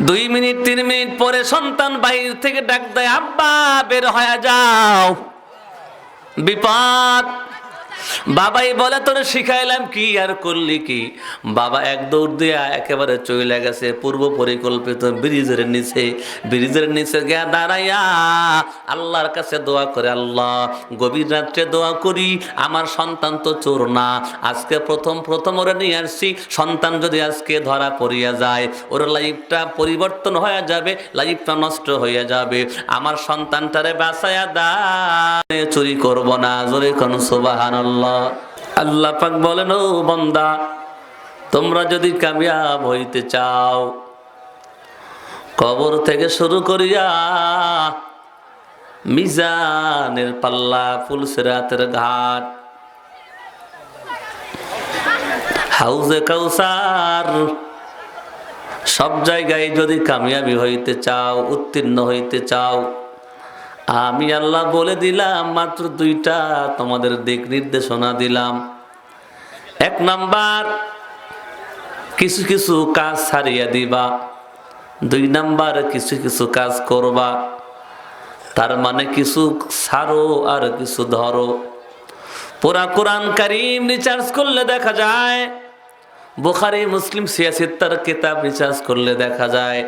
2 minute 3 minute পরে সন্তান বাইরে থেকে ডাক দেয়, আব্বা বের হয়ে যাও, বিপদ। বাবাই বলে, তোরে শিখাইলাম কি আর করলি কি? বাবা এক দৌড় দিয়া একেবারে চলে গেছে পূর্ব পরিকল্পিত ব্রিজের নিচে গিয়া দাঁড়াইয়া আল্লাহর কাছে দোয়া করে, আল্লাহ গভীর রাত্রে দোয়া করি, আমার সন্তান তো চোর না, আজকে প্রথম ওরা নিয়ে আসছি, সন্তান যদি আজকে ধরা পড়িয়া যায় ওর লাইফটা পরিবর্তন হয়ে যাবে, লাইফটা নষ্ট হয়ে যাবে, আমার সন্তানটারে বাঁচায়া দাও, চুরি করব না। জোরে কোন সুবহানাল্লাহ। আল্লাহ পাক বলেন, ও বান্দা, তোমরা যদি কামিয়াব হইতে চাও, কবর থেকে শুরু করিয়া মিজানের পাল্লা, ফুলসিরাতের ঘাট, হাউজে কাউসার, সব জায়গায় যদি কামিয়াবি হইতে চাও, উত্তীর্ণ হইতে চাও, আমি আল্লাহ বলে দিলাম মাত্র 2টা তোমাদের দিক নির্দেশনা দিলাম। 1 নাম্বার, কিছু কিছু কাজ ছাড়িয়ে দিবা। 2 নাম্বার, কিছু কিছু কাজ করবা। তার মানে কিছু ছাড়ো আর কিছু ধরো। পুরা কোরআন কারীম রিসার্চ করলে দেখা যায়, বুখারী মুসলিম সিয়াসিত্তার কিতাব রিসার্চ করলে দেখা যায়,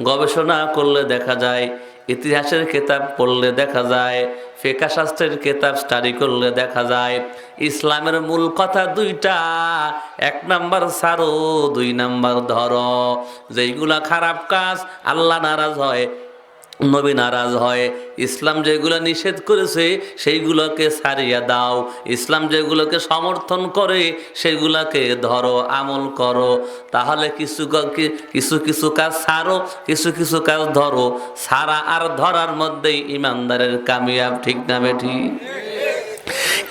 গবেষণা করলে দেখা যায়, ইতিহাসের কিতাব পড়লে দেখা যায়, ফিকহ শাস্ত্রের কিতাব স্টাডি করলে দেখা যায়, ইসলামের মূল কথা 2টা। 1 নাম্বার ছাড়ো, 2 নাম্বার ধরো। যেইগুলা খারাপ কাজ, আল্লাহ নারাজ হয়, নবী নারাজ হয়। ইসলাম যেগুলো নিষেধ করেছে সেইগুলোকে ছাড়িয়ে দাও, ইসলাম যেগুলোকে সমর্থন করে সেগুলোকে ধরো, আমল করো। তাহলে কিছু কিছু কাজ ছাড়ো, কিছু কিছু কাজ ধরো। ছাড়া আর ধরার মধ্যেই ইমানদারের কামিয়াব। ঠিক না বেঠি?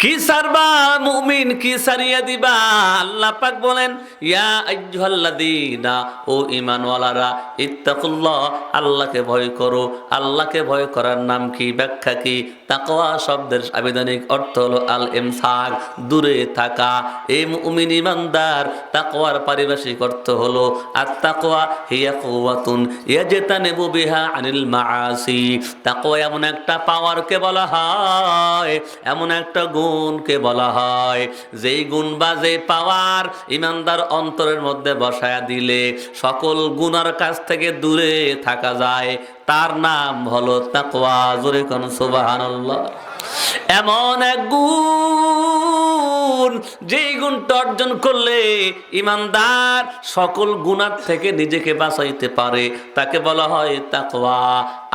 কি সারবা মুমিন, কি সারিয়া দিবা? আল্লাহ পাক বলেন, ইয়া আইয়ুহাল্লাযীনা, ও ঈমানওয়ালারা, ইত্তাকুল্লাহ, আল্লাহকে ভয় করো। আল্লাহকে ভয় করার নাম কি, ব্যাখ্যা কি? তাকওয়া শব্দের আবিধানিক অর্থ হলো আল ইমসাক, দূরে থাকা। এই মুমিন ঈমানদার, তাকওয়ার পারিভাষিক অর্থ হলো আত-তাকওয়া হিয়া কুওয়াতুন ইয়াজতানিবু বিহা আনিল মাআসি। তাকওয়া এমন একটা পাওয়ারকে বলা হয়, এমন একটা গুণকে বলা হয়, যেই গুণ বা যেই পাওয়ার ঈমানদার অন্তরের মধ্যে বসায়া দিলে সকল গুনার কাছ থেকে দূরে থাকা যায়, তার নাম হলো তাকওয়া। জোরে কোন সুবহানাল্লাহ। এমন এক গুণ, যেই গুণটা অর্জন করলে ঈমানদার সকল গুনার থেকে নিজেকে বাঁচাইতে পারে, তাকে বলা হয় তাকওয়া।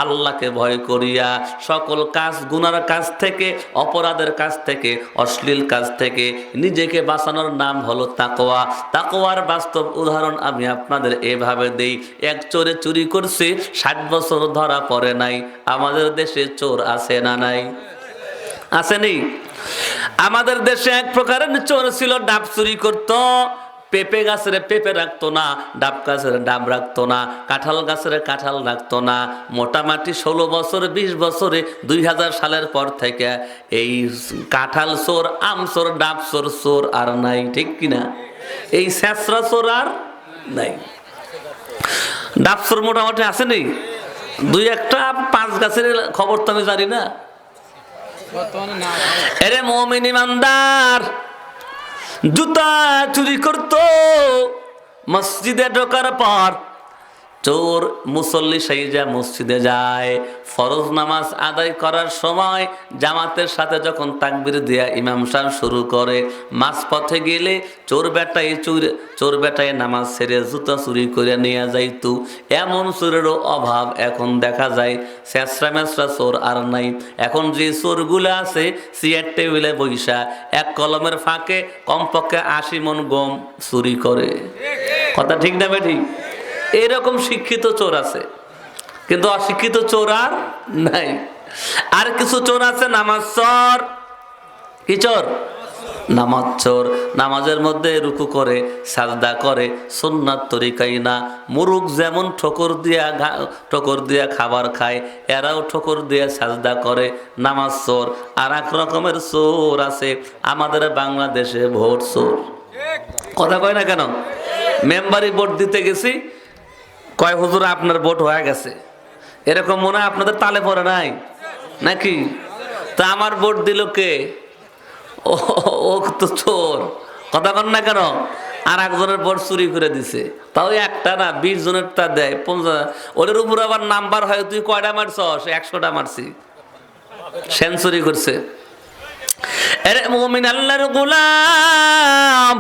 আল্লাহকে ভয় করিয়া সকল কাজ, গুনার কাজ থেকে, অপরাধের কাজ থেকে, অশ্লীল কাজ থেকে নিজেকে বাঁচানোর নাম হলো তাকওয়া। তাকওয়ার বাস্তব উদাহরণ আমি আপনাদের এভাবে দেই। এক চোরে চুরি করছে, 60 বছর ধরা পড়ে নাই। আমাদের দেশে চোর আছে না নাই? আসেনি? আমাদের দেশে এক প্রকারের চোর ছিল, ডাব চুরি করত। পেঁপে গাছের পেঁপে রাখতো না, ডাব গাছের ডাব রাখতো না, কাঁঠাল গাছের কাঁঠাল রাখতো না। মোটামুটি 16 বছর 20 বছরে 2000 সালের পর থেকে এই কাঁঠাল চোর, আম চোর, ডাব চোর, চোর আর নাই। ঠিক কিনা? এই ছেঁচড়া চোর আর নাই। ডাব চোর মোটামুটি আসেনি, 2-1টা 5 গাছের খবর তো আমি জানি না। এরে মুমিন ঈমানদার, জুতা চুরি করতো। মসজিদে ঢোকার পর চোর মুসল্লি সাইজা মসজিদে যায়, ফরজ নামাজ আদায় করার সময় জামাতের সাথে যখন তাকবীর দিয়া ইমাম সাহেব শুরু করে, মাঝপথে গেলে চোর বেটায় নামাজ ছেড়ে জুতা চুরি করে নিয়ে যাইতো। এমন চোরেরও অভাব এখন দেখা যায়। ছেঁচড়া মেচড়া চোর আর নাই। এখন যে চোরগুলো আছে, চেয়ার টেবিলে বইসা এক কলমের ফাঁকে কমপক্ষে 80 মণ গম চুরি করে। কথা ঠিক না বেঠি? এরকম শিক্ষিত চোর আছে, কিন্তু অশিক্ষিত চোর আর নাই। আর কিছু চোর আছে নামাজ চোর। কি চোর? নামাজ চোর। নামাজের মধ্যে রুকু করে, সাজদা করে, সুন্নাত তরিকাই না। মুরুখ যেমন ঠোকর দিয়া খাবার খায়, এরাও ঠোকর দিয়ে সাজদা করে। নামাজ চোর। আর এক রকমের চোর আছে আমাদের বাংলাদেশে, ভোট চোর। কথা কয় না কেন? মেম্বারি ভোট দিতে গেছি, কয় হুজুর আপনার ভোট হয়ে গেছে, এরকম মনে হয় আপনাদের তালে পড়ে নাই নাকি? তা আমার ভোট দিল কে? ও ও তো চোর, কথা কন না কেন? আর একজনের ভোট চুরি করে দিছে, তাও একটা না 20 জনের তা দেয় 50। ওদের উপর আবার নাম্বার হয়, তুই কয়টা মারছস? 100টা মারছি, সেঞ্চুরি করছে। আরে মুমিন আল্লাহর গোলাম,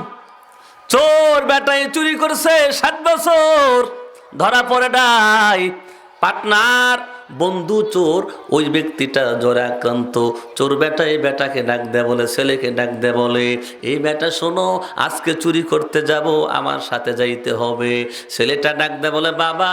চোর বেটাই চুরি করছে 7 বছর, ধরা পড়ে নাই। পাটনার বন্ধু চোর, ওই ব্যক্তিটা জ্বরে আক্রান্ত। চোর বেটা এই বেটাকে ডাক দেয়, বলে ছেলেকে ডাক দেয়, বলে এই বেটা শোনো, আজকে চুরি করতে যাব, আমার সাথে যাইতে হবে। ছেলেটা ডাক দেয়, বলে বাবা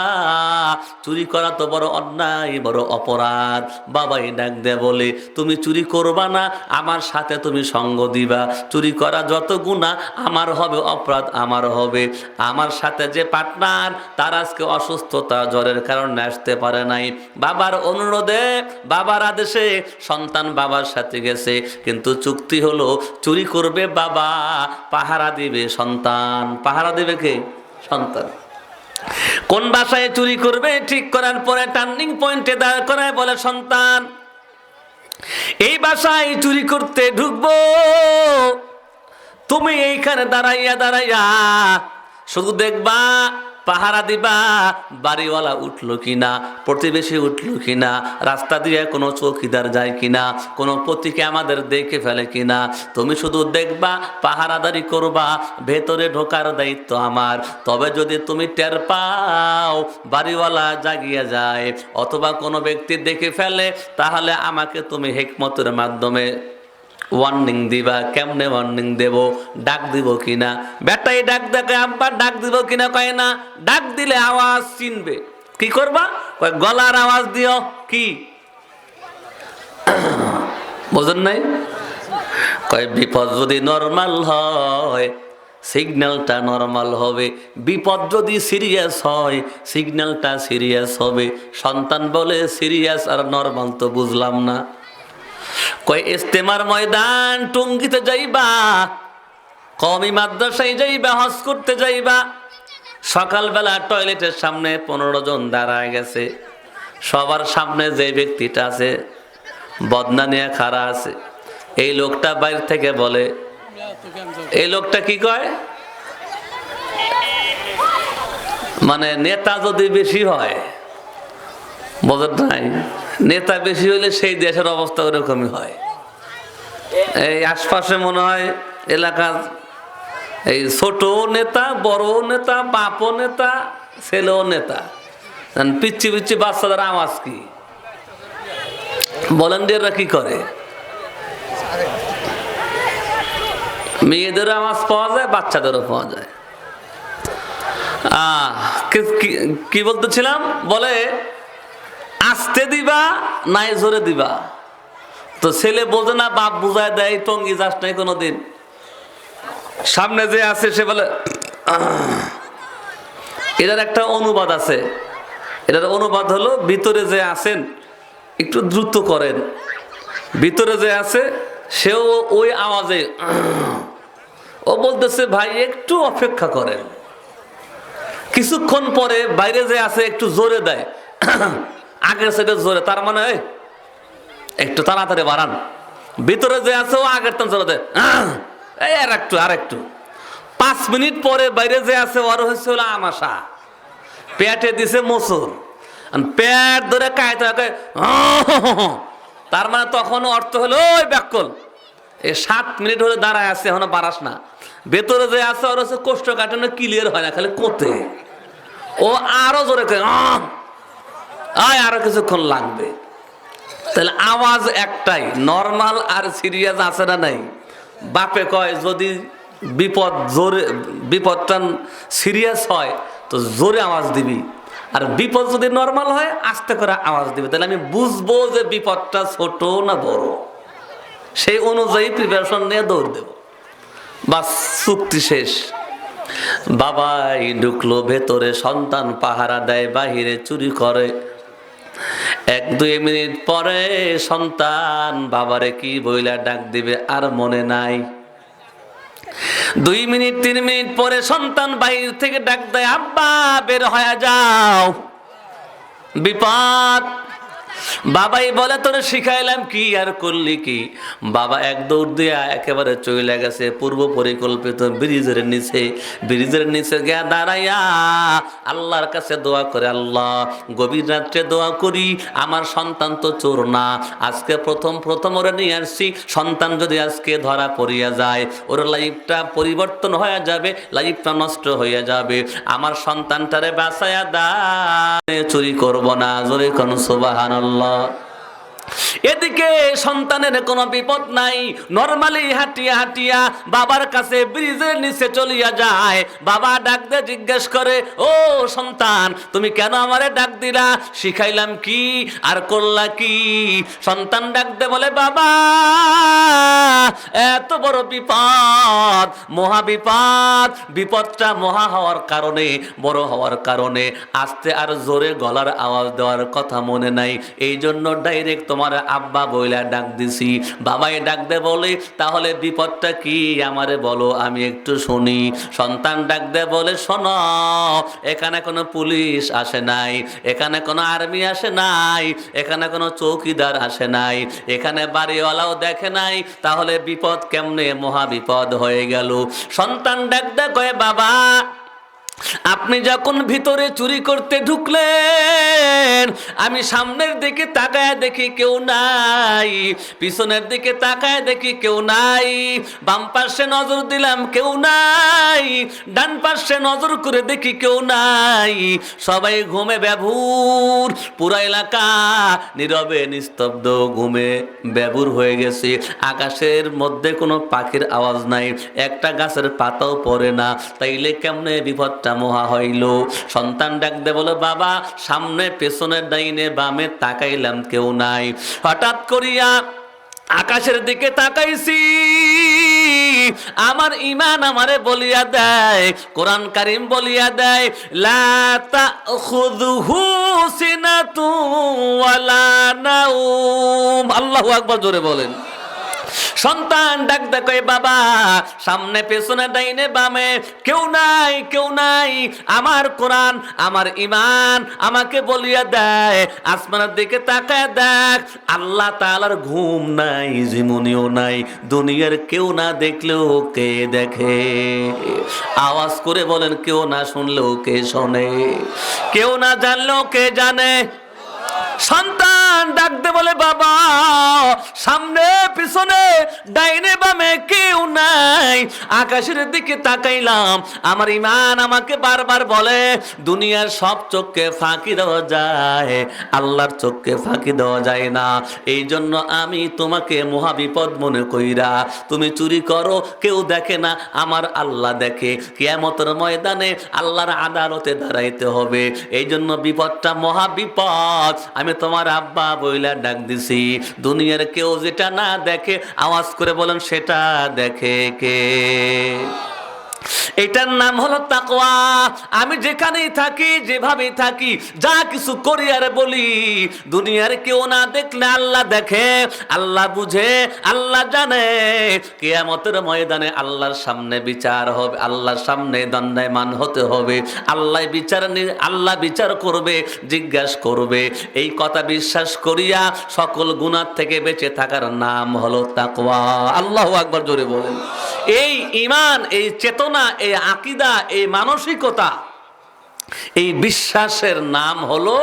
চুরি করা তো বড় অন্যায়, বড় অপরাধ। বাবাই ডাক দেয়, বলে তুমি চুরি করবা না, আমার সাথে তুমি সঙ্গ দিবা। চুরি করা যত গুনাহ আমার হবে, অপরাধ আমার হবে। আমার সাথে যে পার্টনার, তার আজকে অসুস্থতা, জ্বরের কারণে আসতে পারে নাই। বাবার অনুরোধে, বাবার আদেশে সন্তান বাবার সাথে গেছে, কিন্তু চুক্তি হলো চুরি করবে বাবা, পাহারা দিবে সন্তান। পাহারা দিবে কে? সন্তান। কোন বাসায় চুরি করবে ঠিক করার পরে টার্নিং পয়েন্টে দাঁড় করায় বলে, সন্তান এই বাসায় চুরি করতে ঢুকবো, তুমি এইখানে দাঁড়াইয়া দাঁড়াইয়া শুধু দেখবা, পাহারা দিবা বাড়িওয়ালা উঠলো কিনা, প্রতিবেশী উঠলো কিনা, রাস্তা দিয়ে কোনো চৌকিদার যায় কিনা, কোনো পতিকে আমাদের দেখে ফেলে কিনা। তুমি শুধু দেখবা, পাহারাদারি করবা, ভেতরে ঢোকার দায়িত্ব আমার। তবে যদি তুমি টের পাও বাড়িওয়ালা জাগিয়ে যায় অথবা কোনো ব্যক্তি দেখে ফেলে, তাহলে আমাকে তুমি হিকমতের মাধ্যমে ওয়ার্নিং দিবা। কেমনে ওয়ার্নিং দেব? ডাক দিব কিনা? বেটাই ডাক দেখে, আব্বা ডাক দিব কিনা? কয় না, ডাক দিলে আওয়াজ চিনবে। কি করবা? কয় গলার আওয়াজ দিও। কি বোঝেন নাই? কয় বিপদ যদি নরমাল হয়, সিগন্যালটা নরমাল হবে, বিপদ যদি সিরিয়াস হয়, সিগন্যালটা সিরিয়াস হবে। সন্তান বলে সিরিয়াস আর নরমাল তো বুঝলাম না। কয় ইস্তেমার ময়দান, টুঙ্গিতে যাইবা, কওমি মাদ্রাসায় যাইবা, হজ করতে যাইবা। সকালবেলা টয়লেটের সামনে 15 জন দাঁড়ায় গেছে, সবার সামনে যে ব্যক্তিটা আছে বদনা নিয়ে খাড়া আছে। এই লোকটা বাইরে থেকে বলে, এই লোকটা কি কয়, মানে নেতা যদি বেশি হয়, বোঝেন নাই, নেতা বেশি হলে সেই দেশের অবস্থা ওরকমই হয়। এই আশপাশে মনে হয় এলাকা, এই ছোট নেতা, বড় নেতা, বাপও নেতা, ছেলেও নেতা, পিচ্ছি পিচ্ছি বাচ্চাদের আওয়াজ কি? ভলান্টিয়াররা কি করে? মেয়েদের আওয়াজ পাওয়া যায়, বাচ্চাদেরও পাওয়া যায়। কি বলতেছিলাম? বলে আস্তে দিবা নাই জোরে দিবা। তো ছেলে বোঝে না, বাপ বুঝায় দেয়, টঙ্গি যাস নাই কোনোদিন। সামনে যে আছে সে বলে, এটার একটা অনুবাদ আছে। এটার অনুবাদ হলো, ভিতরে যে আছেন একটু দ্রুত করেন, ভিতরে যে আছে সেও ওই আওয়াজে, ও বলতেছে ভাই একটু অপেক্ষা করেন। কিছুক্ষণ পরে বাইরে যে আছে একটু জোরে দেয়, আগের সাইডে জোরে, তার মানে একটু তাড়াতাড়ি বাড়ান। ভিতরে যে আছে ও আগের টান জোরে দেয়, এই আর একটু। 5 মিনিট পরে বাইরে যে আছে ওর হচ্ছে হলো আমাশা, পেটে দিছে মোচর, পেট ধরে কায়তে, তার মানে তখন অর্থ হলো ওই ব্যাকল, এই 7 মিনিট হলে দাঁড়ায় আছে, এখনো বাড়াস না। ভেতরে যে আছে ওর হচ্ছে কোষ্ঠ কাটানো ক্লিয়ার হয় না, খালি কোতে, ও আরো জোরে আরো কিছুক্ষণ লাগবে। তাহলে আওয়াজ একটাই, নরমাল আর সিরিয়াস আছে না নাই? বাপে কয় যদি বিপদটা সিরিয়াস হয় তো জোরে আওয়াজ দিবি, আর বিপদ যদি নরমাল হয় আস্তে করে আওয়াজ দিবি। তাহলে আমি বুঝবো যে বিপদটা ছোট না বড়, সেই অনুযায়ী প্রিপারেশন নিয়ে দৌড় দেব। বাস, চুক্তি শেষ। বাবাই ঢুকলো ভেতরে, সন্তান পাহারা দেয়, বাহিরে চুরি করে। 1-2 মিনিট পরে সন্তান বাবারে কি বইলা ডাক দিবে আর মনে নাই। 2 মিনিট 3 মিনিট পরে সন্তান বাহির থেকে ডাক দেয়, আব্বা বের হয়ে যাও, বিপদ। বাবাই বলে, তোরে শিখাইলাম কি আর করলি কি? বাবা এক দৌড় দিয়া একেবারে চলে গেছে পূর্ব পরিকল্পিত ব্রিজের নিচে। ব্রিজের নিচে গিয়া দাঁড়াইয়া আল্লাহর কাছে দোয়া করে, আল্লাহ গভীর রাত্রে দোয়া করি, আমার সন্তান তো চোর না, আজকে প্রথম ওরা নিয়ে আসছি, সন্তান যদি আজকে ধরা পড়িয়া যায় ওর লাইফটা পরিবর্তন হয়ে যাবে, লাইফটা নষ্ট হয়ে যাবে, আমার সন্তানটারে বাঁচায়া দাও, চুরি করব না। জোরে কোন সুবহানাল্লাহ। এদিকে সন্তানের কোনো বিপদ নাই, নরমালি হাঁটিয়া হাঁটিয়া বাবার কাছে ব্রিজের নিচে চলিয়া যায়। বাবা ডাক দিয়ে জিজ্ঞেস করে, ও সন্তান তুমি কেন আমারে ডাক দিলা? শিখাইলাম কি আর করলা কি? সন্তান ডাক দে বলে, বাবা এত বড় বিপদ, মহা বিপদ, বিপদটা মহা হওয়ার কারণে, বড় হওয়ার কারণে আস্তে আর জোরে গলার আওয়াজ দেওয়ার কথা মনে নাই, এই জন্য ডাইরেক্ট তোমার আব্বা বইলা ডাক দিছি। বাবাই ডাক দে বলে, তাহলে বিপদটা কি আমারে বলো, আমি একটু শুনি। সন্তান ডাক দে বলে, শোনো, এখানে কোনো পুলিশ আসে নাই, এখানে কোনো আর্মি আসে নাই, এখানে কোনো চৌকিদার আসে নাই, এখানে বাড়িওয়ালাও দেখে নাই, তাহলে বিপদ কেমনে মহা বিপদ হয়ে গেল? সন্তান ডাক দে কয়, বাবা আপনি যখন ভিতরে চুরি করতে ঢুকলেন, আমি সামনের দিকে তাকায় দেখি কেউ নাই, পিছনের দিকে তাকায় দেখি কেউ নাই, বাম পাশে নজর দিলাম কেউ নাই, ডান পাশে নজর করে দেখি কেউ নাই, সবাই ঘুমে ব্যাভুর, পুরা এলাকা নীরবে নিস্তব্ধ ঘুমে ব্যাভুর হয়ে গেছে। আকাশের মধ্যে কোনো পাখির আওয়াজ নাই, একটা গাছের পাতাও পড়ে না, তাইলে কেমনে বিপদ মহা হইল? সন্তান ডাক দে বলে, বাবা সামনে পেছনের ডাইনে বামে তাকাইলাম কেউ নাই, হঠাৎ করিয়া আকাশের দিকে তাকাইছি, আমার ইমান আমারে বলিয়া দেয়, কোরআন কারীম বলিয়া দেয়, লা তাখুযুহু সিনাতু ওয়ালা নাউম। আল্লাহু আকবার, জোরে বলেন। সন্তান ডাক দেখে, বাবা সামনে পেছনে ডাইনে বামে কেউ নাই, কেউ নাই, আমার কোরআন আমার ইমান আমাকে বলিয়া দেয়, আসমানের দিকে তাকায় দেখ, আল্লাহ তাআলার ঘুম নাই, জীবনীও নাই, দুনিয়ার কেউ না দেখলেও কে দেখে? আওয়াজ করে বলেন, কেউ না শুনলেও কে শোনে, কেউ না জানলেও কে জানে? সন্তান ডাকতে বলে, বাবা সামনে পিছনে ডাইনে বামে কেউ নাই, আকাশের দিকে তাকাইলাম, আমার ইমান আমাকে বারবার বলে, দুনিয়ার সব চোখকে ফাঁকি দেওয়া যায়, আল্লাহর চোখকে ফাঁকি দেওয়া যায় না, এই জন্য আমি তোমাকে মহাবিপদ মনে কইরা তুমি চুরি করো, কেউ দেখে না, আমার আল্লাহ দেখে, কিয়ামতের ময়দানে আল্লাহর আদালতে দাঁড়াইতে হবে, এই জন্য বিপদটা মহাবিপদ, আমি তোমার আব্বা বইলা ডাক দিছি। দুনিয়ার কেউ যেটা না দেখে, আওয়াজ করে বলেন, সেটা দেখে কে? এটার নাম হলো তাকওয়া। আমি যেখানেই থাকি, যেভাবেই থাকি, যা কিছু করি আর বলি, দুনিয়ার কেউ না দেখলে আল্লাহ দেখে, আল্লাহ বুঝে, আল্লাহ জানে। কিয়ামতের ময়দানে আল্লাহর সামনে বিচার হবে, আল্লাহর সামনে দণ্ডায়মান হতে হবে, আল্লাহ বিচার করবে, জিজ্ঞাসা করবে। এই কথা বিশ্বাস করিয়া সকল গুনাহ থেকে বেঁচে থাকার নাম হলো তাকওয়া। আল্লাহু আকবার, জোরে বলেন। এই ঈমান, এই চেতনা, এই আকীদা, এই মানসিকতা, এই বিশ্বাসের নাম হলো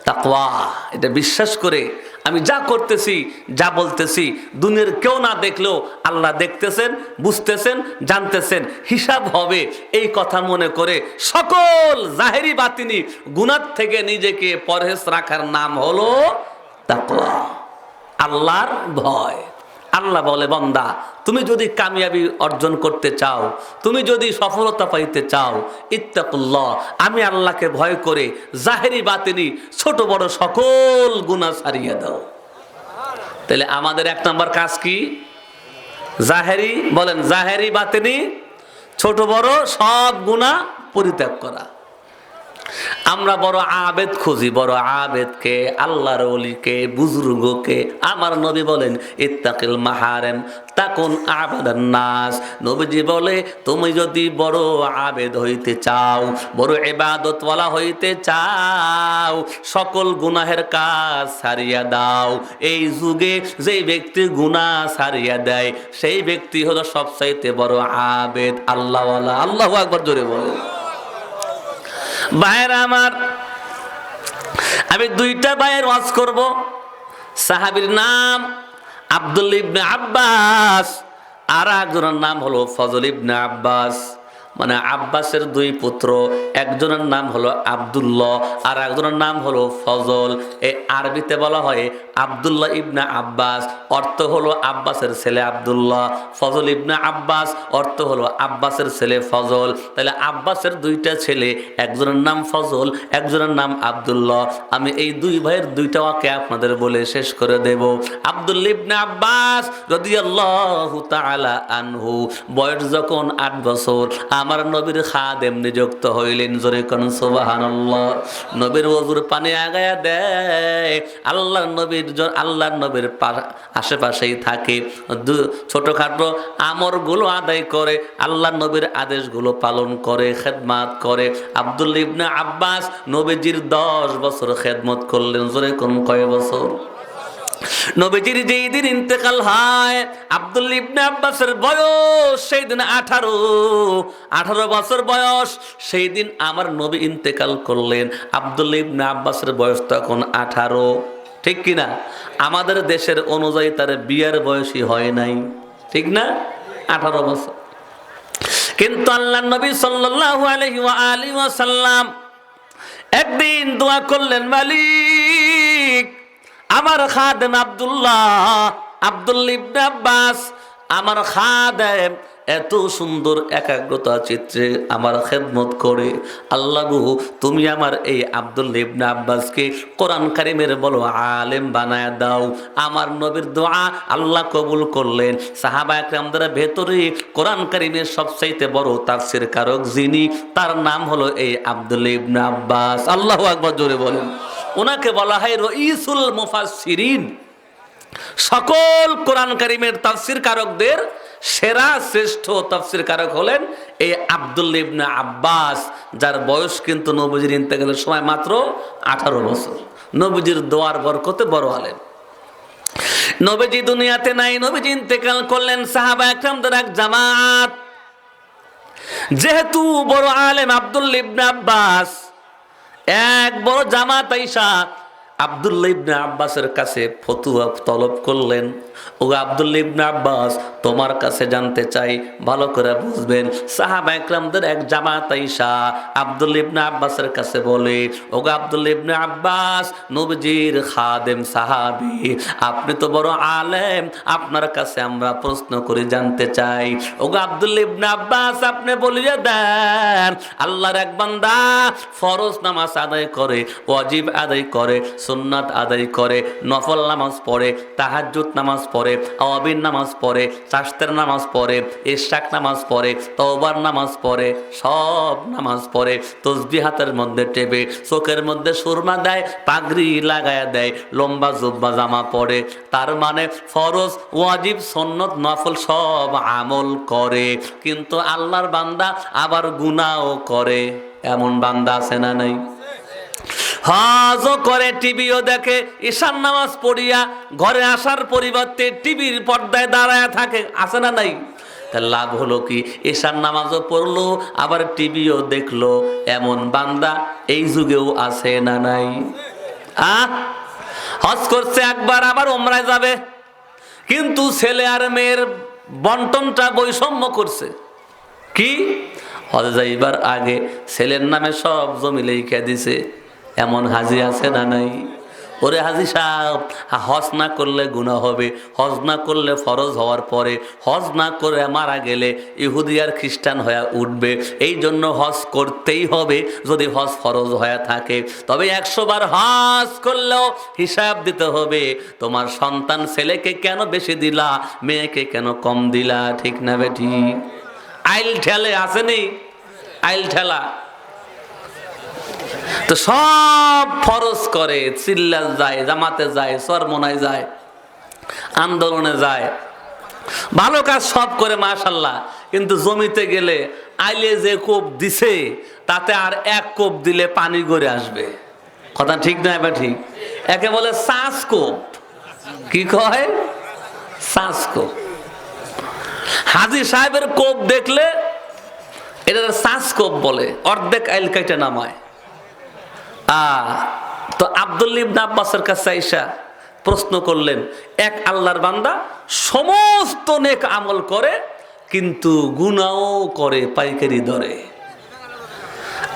তাকওয়া। এটা বিশ্বাস করে আমি যা করতেছি, যা বলতেছি, দুনিয়ার কেউ না দেখলেও আল্লাহ দেখতেছেন, বুঝতেছেন, জানতেছেন, হিসাব হবে, এই কথা মনে করে সকল জাহেরি বাতিনি গুনাহ থেকে নিজেকে পরহেজ রাখার নাম হলো তাকওয়া, আল্লাহর ভয়। আল্লাহ বলে, বান্দা তুমি যদি কামিয়াবি অর্জন করতে চাও, তুমি যদি সফলতা পাইতে চাও, ইত্তাকুল্লাহ, আমি আল্লাহকে ভয় করে জাহেরি বাতিনি ছোট বড় সকল গুনাহ ছাড়িয়ে দাও। তাহলে আমাদের 1 নম্বর কাজ কি? জাহেরি, বলেন, জাহেরি বাতিনি ছোট বড় সব গুনাহ পরিত্যাগ করা। আমরা বড় আবেদ খুঁজি, বড় আবেদকে, আল্লাহর ওলিকে, বুজুর্গকে। আমার নবী বলেন ইত্তাকিল মাহারেম তাকুন আবাদান নাস। নবীজি বলে তুমি যদি বড় আবেদ হইতে চাও, বড় ইবাদতওয়ালা হইতে চাও, সকল গুনাহের কাজ ছাড়িয়া দাও। এই যুগে যেই ব্যক্তি গুনাহ ছাড়িয়া দেয় সেই ব্যক্তি হলো সবচাইতে বড় আবেদ, আল্লাহওয়ালা। আল্লাহু আকবার জোরে বলে। ভাইয়েরা আমার, আমি দুইটা ভাইয়ের ওয়াজ করব। সাহাবীর নাম আব্দুল্লাহ ইবনে আব্বাস, আর একজনের নাম হলো ফজল ইবনে আব্বাস। মানে আব্বাসের দুই পুত্র, একজনের নাম হলো আব্দুল্লাহ আর একজনের নাম হলো ফজল। এই আরবিতে বলা হয় আব্দুল্লাহ ইবনে আব্বাস, অর্থ হলো আব্বাসের ছেলে আব্দুল্লাহ। ফজল ইবনে আব্বাস অর্থ হলো আব্বাসের ছেলে ফজল। তাহলে আব্বাসের দুইটা ছেলে, একজনের নাম ফজল, একজনের নাম আব্দুল্লাহ। আমি এই দুই ভাইয়ের দুইটা ওয়াকে আপনাদের বলে শেষ করে দেব। আব্দুল্লাহ ইবনে আব্বাস রাদিয়াল্লাহু তাআলা আনহু বয়স যখন 8 বছর আমার নবীর খাদেম নিযুক্ত হইলেন। জোরে কোন সুবহানাল্লাহ। নবীর ওযুর পানি আগায়া দেয়, আল্লাহর নবীর আশেপাশেই থাকে, ছোটখাটো আমরগুলো আদায় করে, আল্লাহর নবীর আদেশগুলো পালন করে, খেদমত করে। আব্দুল্লাহ ইবনে আব্বাস নবীজির 10 বছর খেদমত করলেন। জোরে কোন কয় বছর? নবীজির যেই দিন ইন্তেকাল হয়, আব্দুল্লাহ ইবনে আব্বাসের বয়স সেই দিন 18 বছর বয়স। সেই দিন আমার নবী ইন্তেকাল করলেন, আব্দুল্লাহ ইবনে আব্বাসের বয়স তখন 18। ঠিক কিনা? আমাদের দেশের অনুযায়ী তার বিয়ের বয়সই হয় নাই, ঠিক না? 18 বছর। কিন্তু আল্লাহর নবী সাল্লাল্লাহু আলাইহি ওয়া আলিহি ওয়াসাল্লাম একদিন দোয়া করলেন, মালিক আমার খাদেম আব্দুল্লাহ ইবনে আব্বাস, আমার খাদেম এত সুন্দর একাগ্রতা চিত্রে আমার খেদমত করে, আল্লাহ গো তুমি আমার এই আব্দুল্লাহ ইবনে আব্বাসকে কোরআন কারীমের বলো আলেম বানায় দাও। আমার নবীর দোয়া আল্লাহ কবুল করলেন। সাহাবা একরামদের ভেতরে কোরআন কারীমের সবচাইতে বড় তাফসীর কারক যিনি, তার নাম হলো এই আব্দুল্লাহ ইবনে আব্বাস। আল্লাহু আকবার জোরে বলেন। ওনাকে বলা হয় রঈসুল মুফাসসিরিন। সকল কোরআন কারীমের তাফসীর কারকদের সেরা শ্রেষ্ঠ তাফসীর কারক হলেন এই আব্দুল্লাহ ইবনে আব্বাস, যার বয়স কিন্তু নবীজির ইন্তেকালের সময় মাত্র 18 বছর। নবীজির দোয়ার বরকতে বড় আলেম। নবীজি দুনিয়াতে নাই, নবীজি ইন্তেকাল করলেন। সাহাবা একরামদের এক জামাত, যেহেতু বড় আলেম আব্দুল্লাহ ইবনে আব্বাস, এক বড় জামাত আইসা আব্দুল্লাহ ইবনে আব্বাসের কাছে ফতোয়া তলব করলেন। ও আব্দুল্লাহ ইবনে আব্বাস, তোমার কাছে জানতে চাই, ভালো করে বুঝবেন। সাহাবা একরামদের এক জামাত আইসা আব্দুল্লাহ ইবনে আব্বাসের কাছে বলে, ও আব্দুল্লাহ ইবনে আব্বাস, নবীজির খাদেম সাহাবী, আপনি তো বড় আলেম, আপনার কাছে আমরা প্রশ্ন করে জানতে চাই। ও আব্দুল্লাহ ইবনে আব্বাস, আপনি বলিয়ে দেন, আল্লাহর এক বান্দা ফরজ নামাজ আদায় করে, ওয়াজিব আদায় করে, সুন্নাত আদায় করে, নফল নামাজ পড়ে, তাহাজ্জুদ নামাজ পড়ে, আওয়াবিন নামাজ পড়ে, চাশতের নামাজ পড়ে, ইশরাক নামাজ পড়ে, তওবার নামাজ পড়ে, সব নামাজ পড়ে, তাসবিহাতের মধ্যে টেবে, চোখের মধ্যে সুরমা দেয়, পাগড়ি লাগায়া দেয়, লম্বা জুব্বা জামা পড়ে। তার মানে ফরজ, ওয়াজিব, সুন্নত, নফল সব আমল করে, কিন্তু আল্লাহর বান্দা আবার গুনাহও করে। এমন বান্দা আছে না নাই? হজও করে, টিভিও দেখে, ঈশার নামাজ পড়িয়া ঘরে আসার পরিবর্তে টিভির পর্দায় দাঁড়ায় থাকে, আছে না নাই? তার লাভ হলো কি? ঈশার নামাজও পড়লো, আবার টিভিও দেখলো। এমন বান্দা এই যুগেও আছে না নাই? হজ করছে একবার, আবার ওমরায় যাবে, কিন্তু ছেলে আর মেয়ের বন্টনটা বৈষম্য করছে। কি? হজ যাইবার আগে ছেলের নামে সব জমি লিখে দিছে। এমন হাজি আছে না নাই? ওরে হাজি সাহেব, হজ না করলে গুনাহ হবে, হজ না করলে ফরজ হওয়ার পরে হজ না করে মারা গেলে ইহুদি আর খ্রিস্টান হয়ে উঠবে, এই জন্য হজ করতেই হবে যদি হজ ফরজ হয়ে থাকে। তবে 100 বার হজ করলেও হিসাব দিতে হবে, তোমার সন্তান ছেলেকে কেন বেশি দিলা, মেয়েকে কেন কম দিলা, ঠিক না বেঠি? আইল ঠেলে আসেনি? আইল ঠেলা তো সব ফরজ করে, চিল্লাল যায়, জামাতে যায়, চরমনায় যায়, আন্দোলনে যায়, ভালো কাজ সব করে মাশাআল্লাহ। কিন্তু জমিতে গেলে আইলে যে কোপ দিছে তাতে আর এক কোপ দিলে পানি গড়ে আসবে। কথা ঠিক না? এবার ঠিক। একে বলে শ্বাস কোপ। কি কয়? শ্বাস কোপ। হাজী সাহেবের কোপ দেখলে এটা শ্বাস কোপ বলে, অর্ধেক আইল কাইটা নামায়। তো আব্দুল্লাহ ইবনে আব্বাসের কাছে আইসা প্রশ্ন করলেন, এক আল্লাহর বান্দা সমস্ত নেক আমল করে কিন্তু গুনাহও করে পাইকারি দরে,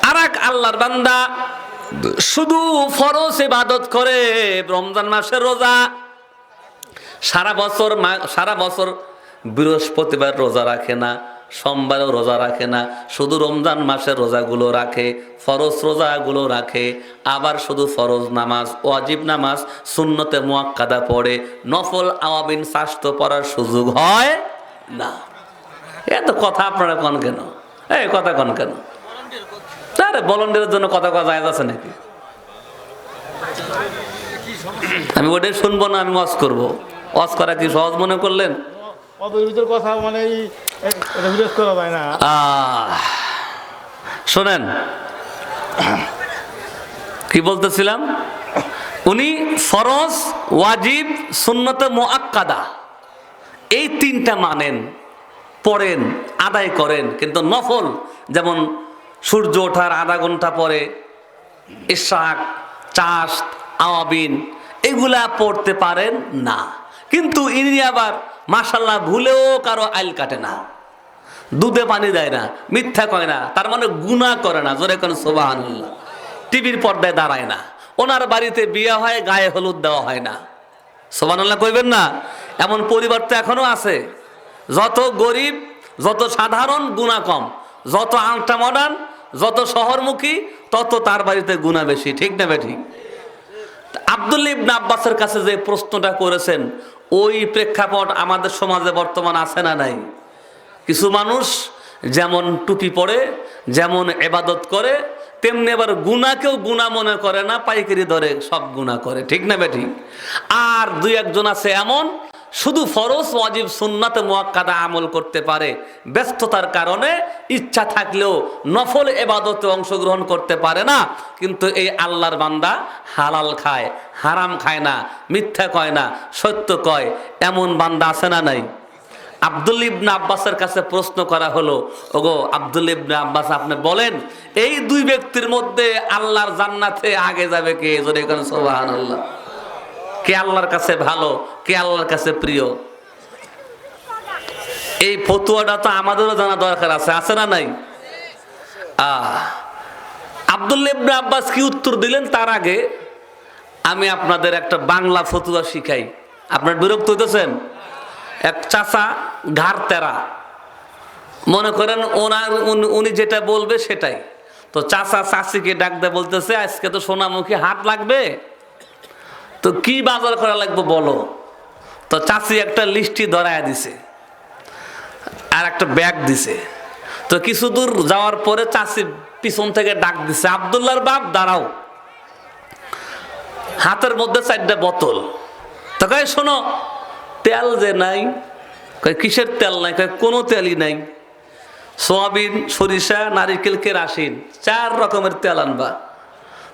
আর এক আল্লাহর বান্দা শুধু ফরজ ইবাদত করে, রমজান মাসের রোজা সারা বছর বৃহস্পতিবার রোজা রাখে না, সোমবারও রোজা রাখে না, শুধু রমজান মাসের রোজাগুলো রাখে, ফরজ রোজাগুলো রাখে, আবার শুধু ফরজ নামাজ, ওয়াজিব নামাজ, সুন্নতে মুআক্কাদা পড়ে, নফল আওয়াবিন স্বাস্থ্য পড়ার সুযোগ হয় না। এত কথা আপনারা কন কেন? এই কথা কন কেন? আরে ভলান্টিয়ারের জন্য কথা কথা যায় আছে নাকি? আমি ওটাই শুনবো না, আমি ওয়াজ করবো। ওয়াজ করা কি সহজ মনে করলেন? কথা মানে করা যায় না। শোনেন কি বলতেছিলাম, উনি ফরজ, ওয়াজিব, সুন্নতে মুআক্কাদা এই তিনটা মানেন, পড়েন, আদায় করেন, কিন্তু নফল যেমন সূর্য ওঠার আধা ঘন্টা পরে ইশরাক, চাশ, আওয়াবিন এগুলা পড়তে পারেন না। কিন্তু ইনি আবার মাশাআল্লাহ ভুলেও কারো আইল কাটে না, দুধে পানি দেয় না, মিথ্যা কয় না, তার মানে গুনাহ করে না। জোরে কোন সুবহানাল্লাহ। টিভির পর্দায় দাঁড়ায় না, ওনার বাড়িতে বিয়ে হয়, গায়ে হলুদ দেওয়া হয় না। সুবহানাল্লাহ কইবেন না? এমন পরিবার তো এখনো আছে। যত গরিব, যত সাধারণ, গুনাহ কম। যত আলট্রা মডার্ন, যত শহরমুখী, তত তার বাড়িতে গুনাহ বেশি। ঠিক না বেঠিক? আব্দুল্লাহ ইবনে আব্বাসের কাছে যে প্রশ্নটা করেছেন, ওই প্রেক্ষাপট আমাদের সমাজে বর্তমান আছে না নাই? কিছু মানুষ যেমন টুপি পরে, যেমন ইবাদত করে, তেমনি আবার গুনাহকেও গুনাহ মনে করে না, পাইকারি দরে সব গুনাহ করে। ঠিক না বেঠিক? আর দুই একজন আছে এমন, শুধু ফরজ, ওয়াজিব, সুন্নাতে মুআক্কাদা আমল করতে পারে, ব্যস্ততার কারণে ইচ্ছা থাকলেও নফল ইবাদতে অংশগ্রহণ করতে পারে না। কিন্তু এই আল্লাহর বান্দা হালাল খায়, হারাম খায় না, মিথ্যা কয় না, সত্য কয়, এমন বান্দা আছে না নাই? আব্দুল্লাহ ইবনে আব্বাসের কাছে প্রশ্ন করা হলো, ওগো আব্দুল্লাহ ইবনে আব্বাস, আপনি বলেন এই দুই ব্যক্তির মধ্যে আল্লাহর জান্নাতে আগে যাবে কে? জোরে কোন সুবহানাল্লাহ। কে আল্লাহর কাছে ভালো, কে আল্লাহর কাছে প্রিয়? এই ফতুয়াটা তো আমাদেরও জানা দরকার আছে, আছে না নাই? আব্দুল্লাহ ইবনে আব্বাস কি উত্তর দিলেন তার আগে আমি আপনাদের একটা বাংলা ফতুয়া শিখাই। আপনার বিরক্ত হইতেছেন? এক চাচা ঘাড় তেরা, মনে করেন উনি যেটা বলবে সেটাই। তো চাচা চাচিকে ডাক দিয়ে বলতেছে, আজকে তো সোনামুখী হাট লাগবে, তো কি বাজার করা লাগবে বলো। তো চাচি একটা লিস্টি ধরায় দিছে আর একটা ব্যাগ দিছে। তো কিছু দূর যাওয়ার পরে চাচি পিছন থেকে ডাক দিছে, আব্দুল্লাহর বাপ দাঁড়াও। হাতের মধ্যে 4টা বোতল। তো কয় শোনো, তেল যে নাই। কয় কিসের তেল নাই? কয় কোনো তেলই নাই। সোয়াবিন, সরিষা, নারিকেল, কেরাসিন 4 রকমের তেল আনবা।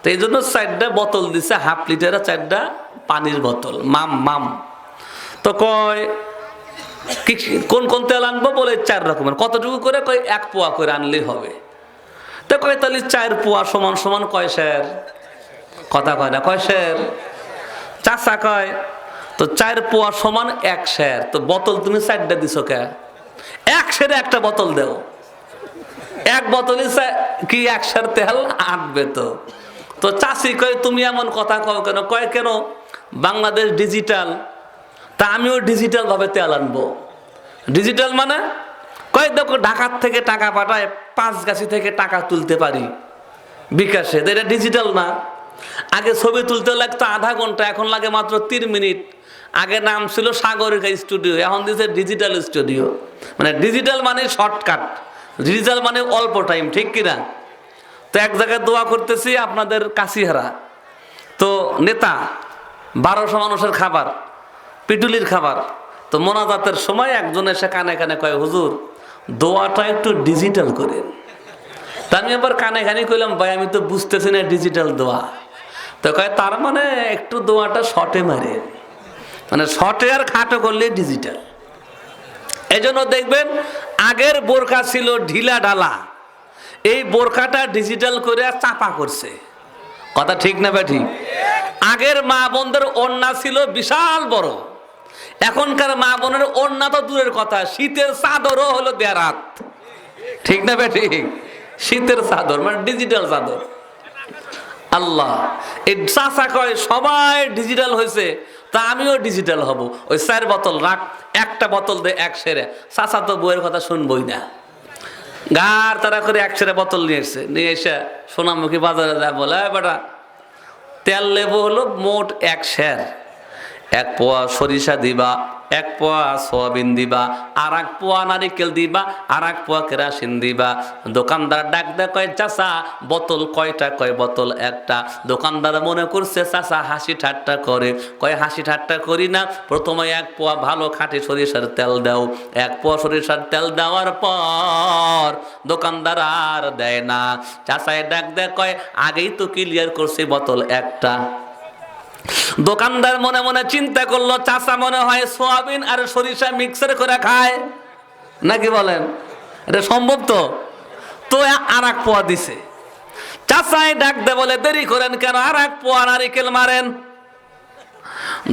তো এই জন্য 4টা বোতল দিছে, হাফ লিটারের 4টা পানির বোতল, মাম। তো কয় কোন কোন তেল আনবো? বলে 4 রকমের। কতটুকু করে? কয় 1 পোয়া করে আনলেই হবে। তো কয় তাহলে 4 পোয়া সমান সমান কয় সের? কথা কয় না, কয় সের? চাচা কয় তো 4 পোয়া সমান 1 সের। তো বোতল তুমি 4টা দিছো কে? 1 সেরে একটা বোতল দেও। 1 বোতলে কি 1 সের তেল আনবে? তো চাচি কয় তুমি এমন কথা কও কেন? কয় কেন, বাংলাদেশ ডিজিটাল, তা আমিও ডিজিটাল ভাবে তেল আনবো। ডিজিটাল মানে? কয় দেখো ঢাকার থেকে টাকা পাঠায়, 5গাছি থেকে টাকা তুলতে পারি বিকাশে, এটা ডিজিটাল না? আগে ছবি তুলতে লাগতো আধা ঘন্টা, এখন লাগে মাত্র 3 মিনিট। আগে নাম ছিল সাগরিকা স্টুডিও, এখন দিয়েছে ডিজিটাল স্টুডিও। মানে ডিজিটাল মানে শর্টকাট, ডিজিটাল মানে অল্প টাইম। ঠিক কিনা? তো এক জায়গায় দোয়া করতেছি আপনাদের কাশিহারা, তো নেতা 1200 মানুষের খাবার, পিটুলির খাবার। তো মোনাজাতের সময় একজন এসে কানে কানে কয়, হুজুর দোয়াটা একটু ডিজিটাল করেন। তা আমি আবার কানে কানে কইলাম, ভাই আমি তো বুঝতেছি না ডিজিটাল দোয়া। তো কয় তার মানে একটু দোয়াটা শর্টে মারেন, মানে শর্টে আর খাটো করলে ডিজিটাল। এই জন্য দেখবেন আগের বোরকা ছিল ঢিলা ঢালা, এই বোরকাটা ডিজিটাল করে চাপা করছে। কথা ঠিক না ভাই? ঠিক। আগের মা বোনদের ওড়না ছিল বিশাল বড়, এখনকার মা বোনের ওড়না তো দূরের কথা, শীতের চাদরও হলো দেড়াত। ঠিক না ভাই? ঠিক। শীতের চাদর মানে ডিজিটাল চাদর। আল্লাহ, এই চাচা কয় সবাই ডিজিটাল হয়েছে, তা আমিও ডিজিটাল হব। ওই 4 বোতল রাখ, একটা বোতল দে 1 সেরে। চাচা তো বইয়ের কথা শুনবই না, গার তারা করে 1 সেরে বোতল নিয়ে এসছে। নিয়ে এসে সোনামুখী বাজারে যায়, বলে বেটা তেল লেবু হলো মোট 1 সের, 1 পোয়া সরিষা দিবা, 1 পোয়া সয়াবিন দিবা, আর 1 পোয়া নারিকেল দিবা, আর 1 পোয়া কেরাসিন দিবা। দোকানদার ডাক দেয়, কয় চাচা বোতল কয়টা? কয় বোতল একটা। দোকানদার মনে করছে চাচা হাসি ঠাট্টা করে, কয় হাসি ঠাট্টা করি না, প্রথমে 1 পোয়া ভালো খাঁটি সরিষার তেল দাও। 1 পোয়া সরিষার তেল দেওয়ার পর দোকানদার আর দেয় না। চাচায় ডাক দেয়, কয় আগেই তো ক্লিয়ার করছে বোতল একটা। দোকানদার মনে মনে চিন্তা করলো, চাচা মনে হয় সোয়াবিন আর সরিষা মিক্সার করে খায় নাকি, বলেন এটা সম্ভব? তো আর 1 পোয়া দিছে। চাচাই ডাক দে বলে, দেরি করেন কেন, আর 1 পোয়া নারিকেল মারেন।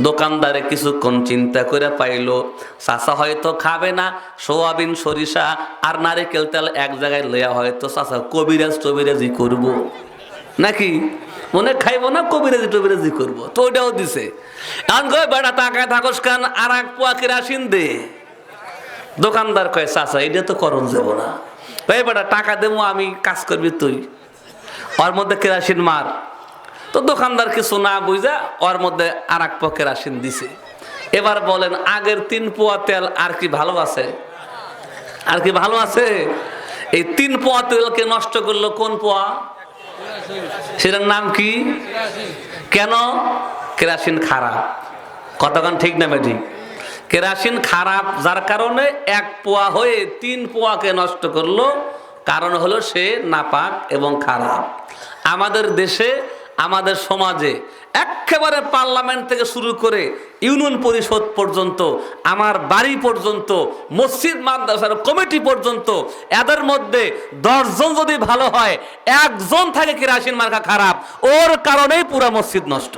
দোকানদারে কিছুক্ষণ চিন্তা করে পাইলো চাচা হয়তো খাবে না সোয়াবিন সরিষা আর নারিকেল তেল এক জায়গায় লইয়া, হয়তো চাচা কবিরাজ টবিরাজি করবো নাকি, মনে খাইবো না, কবিরাজি টবিরাজি করবো। তো ওইটাও দিছে। এখন কয় বেটা টাকায় থাকস কান, আর 1 পোয়া কেরাসিন দে। দোকানদার কয় চাচা এটা তো করণ যাব না। কয় বেটা টাকা দেবো আমি, কাজ করবি তুই, ওর মধ্যে কেরাসিন মার। তো দোকানদার কিছু না বুঝা ওর মধ্যে আর 1 পোয়া কেরাসিন দিছে। এবার বলেন আগের 3 পোয়া তেল আর কি ভালো আছে? আর কি ভালো আছে? এই 3 পোয়া তেলকে নষ্ট করলো কোন পোয়া? সেটার নাম কি? কেন? কেরাসিন খারাপ। কতক্ষণ ঠিক না ঠিক? কেরাসিন খারাপ, যার কারণে 1 পোয়া হয়ে 3 পোয়াকে নষ্ট করলো। কারণ হলো সে নাপাক এবং খারাপ। আমাদের দেশে, আমাদের সমাজে একেবারে পার্লামেন্ট থেকে শুরু করে ইউনিয়ন পরিষদ পর্যন্ত, আমার বাড়ি পর্যন্ত, মসজিদ মাদ্রাসার কমিটি পর্যন্ত, এদের মধ্যে 10 জন যদি ভালো হয়, 1 জন থাকে কেরাসিন মার্কা খারাপ, ওর কারণেই পুরো মসজিদ নষ্ট।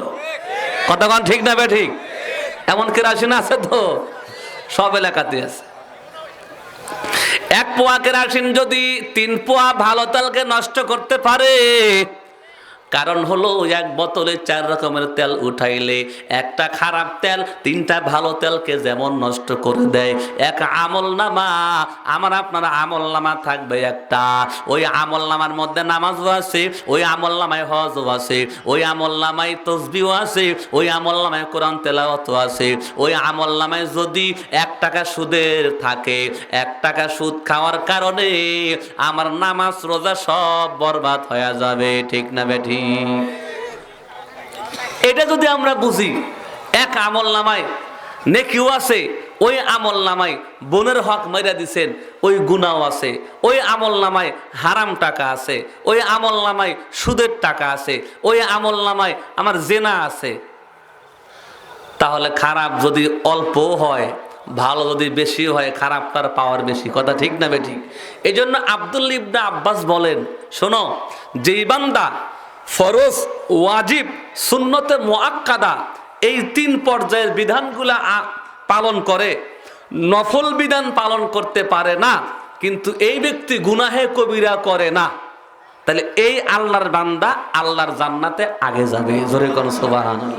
কতক্ষণ ঠিক না বে ঠিক? এমন কেরাসিন আছে তো সব এলাকাতে আছে। 1 পোয়া কেরাসিন যদি 3 পোয়া ভালো তেলকে নষ্ট করতে পারে, কারণ হলো 1 বোতলে 4 রকমের তেল উঠাইলে একটা খারাপ তেল 3টা ভালো তেলকে যেমন নষ্ট করে দেয়, এক আমলনামা, আমার আপনার আমলনামা থাকবে একটা। ওই আমলনামার মধ্যে নামাজও আছে, ওই আমলনামায় হজও আছে, ওই আমলনামায় তসবিহও আছে, ওই আমলনামায় কোরআন তেলাওয়াতও আছে। ওই আমলনামায় যদি 1 টাকা সুদের থাকে, 1 টাকা সুদ খাওয়ার কারণে আমার নামাজ রোজা সব বরবাদ হয়ে যাবে। ঠিক না বেঠি? এটা যদি আমরা বুঝি, 1 আমলনামায় নেকিও আছে, ওই আমলনামায় বোনের হক মাইরা দিছেন, ওই গুনাহও আছে। ওই আমলনামায় হারাম টাকা আছে, ওই আমলনামায় সুদের টাকা আছে, ওই আমলনামায় আমার জেনা আছে। তাহলে খারাপ যদি অল্প হয়, ভালো যদি বেশি হয়, খারাপটার পাওয়ার বেশি। কথা ঠিক না বেঠিক? এই জন্য আব্দুল্লাহ ইবনে আব্বাস বলেন, শোনো, যেই বান্দা ফরজ, ওয়াজিব, সুন্নতে মুআক্কাদা এই 3 পর্যায়ের বিধানগুলা পালন করে, নফল বিধান পালন করতে পারে না, কিন্তু এই ব্যক্তি গুনাহে কবিরা করে না, তাহলে এই আল্লাহর বান্দা আল্লাহর জান্নাতে আগে যাবে। জোরে কোন সুবহানাল্লাহ।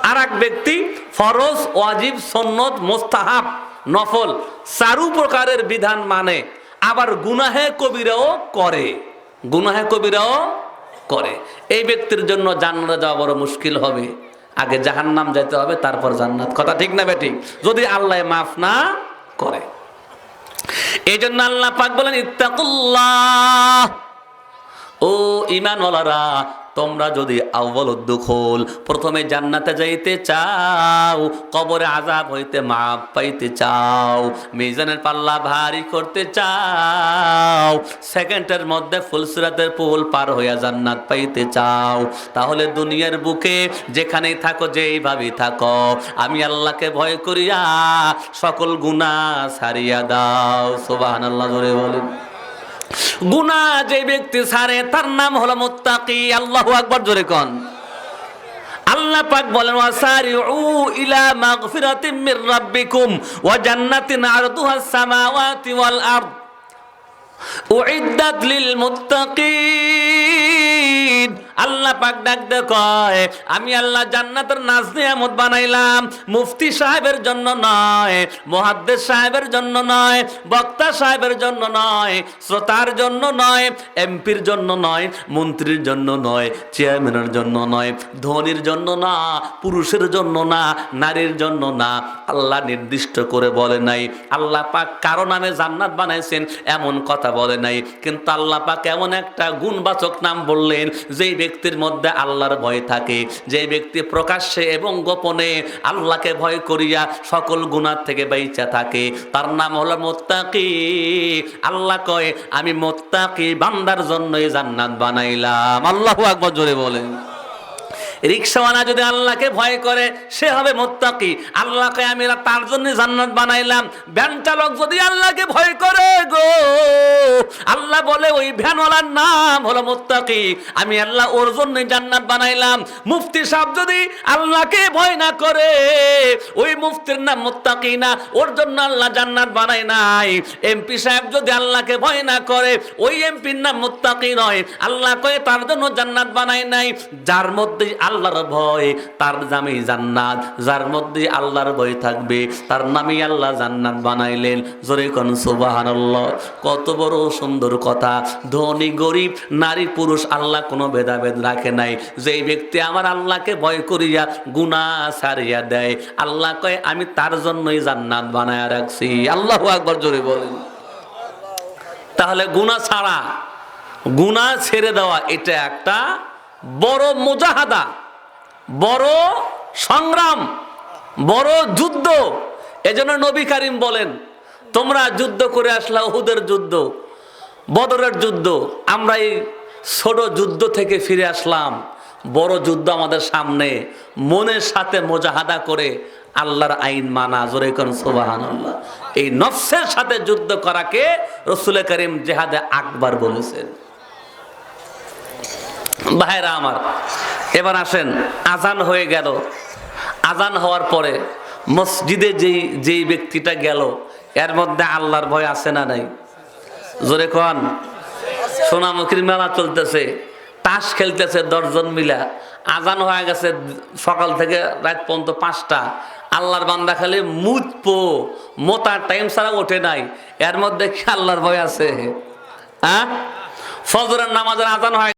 আর এক ব্যক্তি ফরজ, ওয়াজিব, সুন্নত, মুস্তাহাব, নফল 4 প্রকারের বিধান মানে, আবার গুনাহে কবিরাও করে, গুনাহে কবিরাও করে, এই ব্যক্তির জন্য জান্নাতে যাওয়া বড় মুশকিল হবে। আগে জাহান্নাম যেতে হবে, তারপর জান্নাত। কথা ঠিক না বেঠিক? যদি আল্লাহ মাফ না করে। এই জন্য আল্লাহ পাক বলেন, ইত্তাকুল্লাহ ও ঈমানওয়ালারা, তোমরা যদি আউয়ালুদ দুখুল প্রথমে জান্নাতে যাইতে চাও, কবরে আযাব হইতে মাপ পাইতে চাও, মিজানের পাল্লা ভারী করতে চাও, সেকেন্ডের মধ্যে ফুলসিরাতের পুল পার হইয়া জান্নাত পাইতে চাও, তাহলে দুনিয়ার বুকে যেখানেই থাকো, যেইভাবেই থাকো, আমি আল্লাহকে ভয় করিয়া সকল গুনাহ ছাড়িয়া দাও। সুবহানাল্লাহ, জোরে বলেন। গুনাহ যে ব্যক্তি ছাড়ে তার নাম হলো মুত্তাকি। আল্লাহু আকবার, জোরে কোন। আল্লাহ পাক বলেন, ওয়াসারিউ ইলা মাগফিরাতিম মির রাব্বিকুম ওয়া জান্নাতিন আরদুহাস সামাওয়াতি ওয়াল আরদ উইদ্দাত লিল মুত্তাকিন। আল্লাহ পাক ডাক দে কয়, আমি আল্লাহ জান্নাতের নাজ নিয়ামত বানাইলাম, মুফতি সাহেবের জন্য নয়, মুহাদ্দিস সাহেবের জন্য নয়, বক্তা সাহেবের জন্য নয়, শ্রোতার জন্য নয়, এমপির জন্য নয়, মন্ত্রীর জন্য নয়, চেয়ারম্যানের জন্য নয়, ধনীর জন্য না, পুরুষের জন্য না, নারীর জন্য না। আল্লাহ নির্দিষ্ট করে বলে নাই। আল্লাহ পাক কারো নামে জান্নাত বানাইছেন এমন কথা বলে নাই, কিন্তু আল্লাহ পাক এমন একটা গুণবাচক নাম বললেন, যেই ব্যক্তির মধ্যে আল্লাহর ভয় থাকে, যে ব্যক্তি প্রকাশ্যে এবং গোপনে আল্লাহকে ভয় করিয়া সকল গুনাহ থেকে বাইচা থাকে, তার নাম হলো মুত্তাকি। আল্লাহ কয়, আমি মুত্তাকি বান্দার জন্যই জান্নাত বানাইলাম। আল্লাহু আকবার, জোরে বলেন। রিকশাওয়ালা যদি আল্লাহকে ভয় করে সে হবে মুত্তাকি। আল্লাহকে আমি তার জন্য জান্নাত বানাইলাম। ভ্যান চালক যদি আল্লাহকে ভয় করে গো, আল্লাহ বলে ওই ভ্যানওয়ালার নাম হলো মুত্তাকি, আমি আল্লাহ ওর জন্য জান্নাত বানাইলাম। মুফতি সাহেব যদি আল্লাহকে ভয় না করে, ওই মুফতির নাম মুত্তাকি না, ওর জন্য আল্লাহ জান্নাত বানায় নাই। এমপি সাহেব যদি আল্লাহকে ভয় না করে, ওই এমপির নাম মুত্তাকি নয়, আল্লাহ কয়ে তার জন্য জান্নাত বানায় নাই। যার মধ্যে আল্লাহর ভয় তার নামেই জান্নাত, যার মধ্যে আল্লাহর ভয় থাকবে তার নামেই আল্লাহ জান্নাত বানাইলেন। জোরে কোন সুবহানাল্লাহ। কত বড় সুন্দর কথা। ধনী গরিব, নারী পুরুষ, আল্লাহ কোনো ভেদাভেদ রাখে নাই। যেই ব্যক্তি আমার আল্লাহকে ভয় করিয়া গুনাহ ছাড়িয়া দেয়, আল্লাহ কয় আমি তার জন্যই জান্নাত বানায়া রাখছি। আল্লাহু আকবার, জোরে বলেন। তাহলে গুনাহ ছাড়া, গুনাহ ছেড়ে দেওয়া, এটা একটা বড় মুজাহাদা, বড় সংগ্রাম, বড় যুদ্ধ। এজন্য নবী করিম বলেন, তোমরা যুদ্ধ করে আসলা, উহুদের যুদ্ধ, বদরের যুদ্ধ, আমরা এই ছোট যুদ্ধ থেকে ফিরে আসলাম, বড় যুদ্ধ আমাদের সামনে। মনের সাথে মুজাহাদা করে আল্লাহর আইন মানা। জোরে কোন সুবহানাল্লাহ। এই নফসের সাথে যুদ্ধ করাকে রাসূল করিম জিহাদে আকবার বলেছেন। ভাইরা আমার, এবার আসেন, আজান হয়ে গেল। আজান হওয়ার পরে মসজিদে যেই ব্যক্তিটা গেল, এর মধ্যে আল্লাহর ভয় আছে না নাই? জোরে কোন। সোনামুখীর মেলা চলতেছে, তাস খেলতেছে 10 জন মিলা, আজান হয়ে গেছে সকাল থেকে রাত পর্যন্ত 5টা। আল্লাহর বান্দা খালি মুতপো মোতার টাইম ছাড়া ওঠে নাই, এর মধ্যে কি আল্লাহর ভয় আছে? হ্যাঁ, ফজরের নামাজের আজান হয়।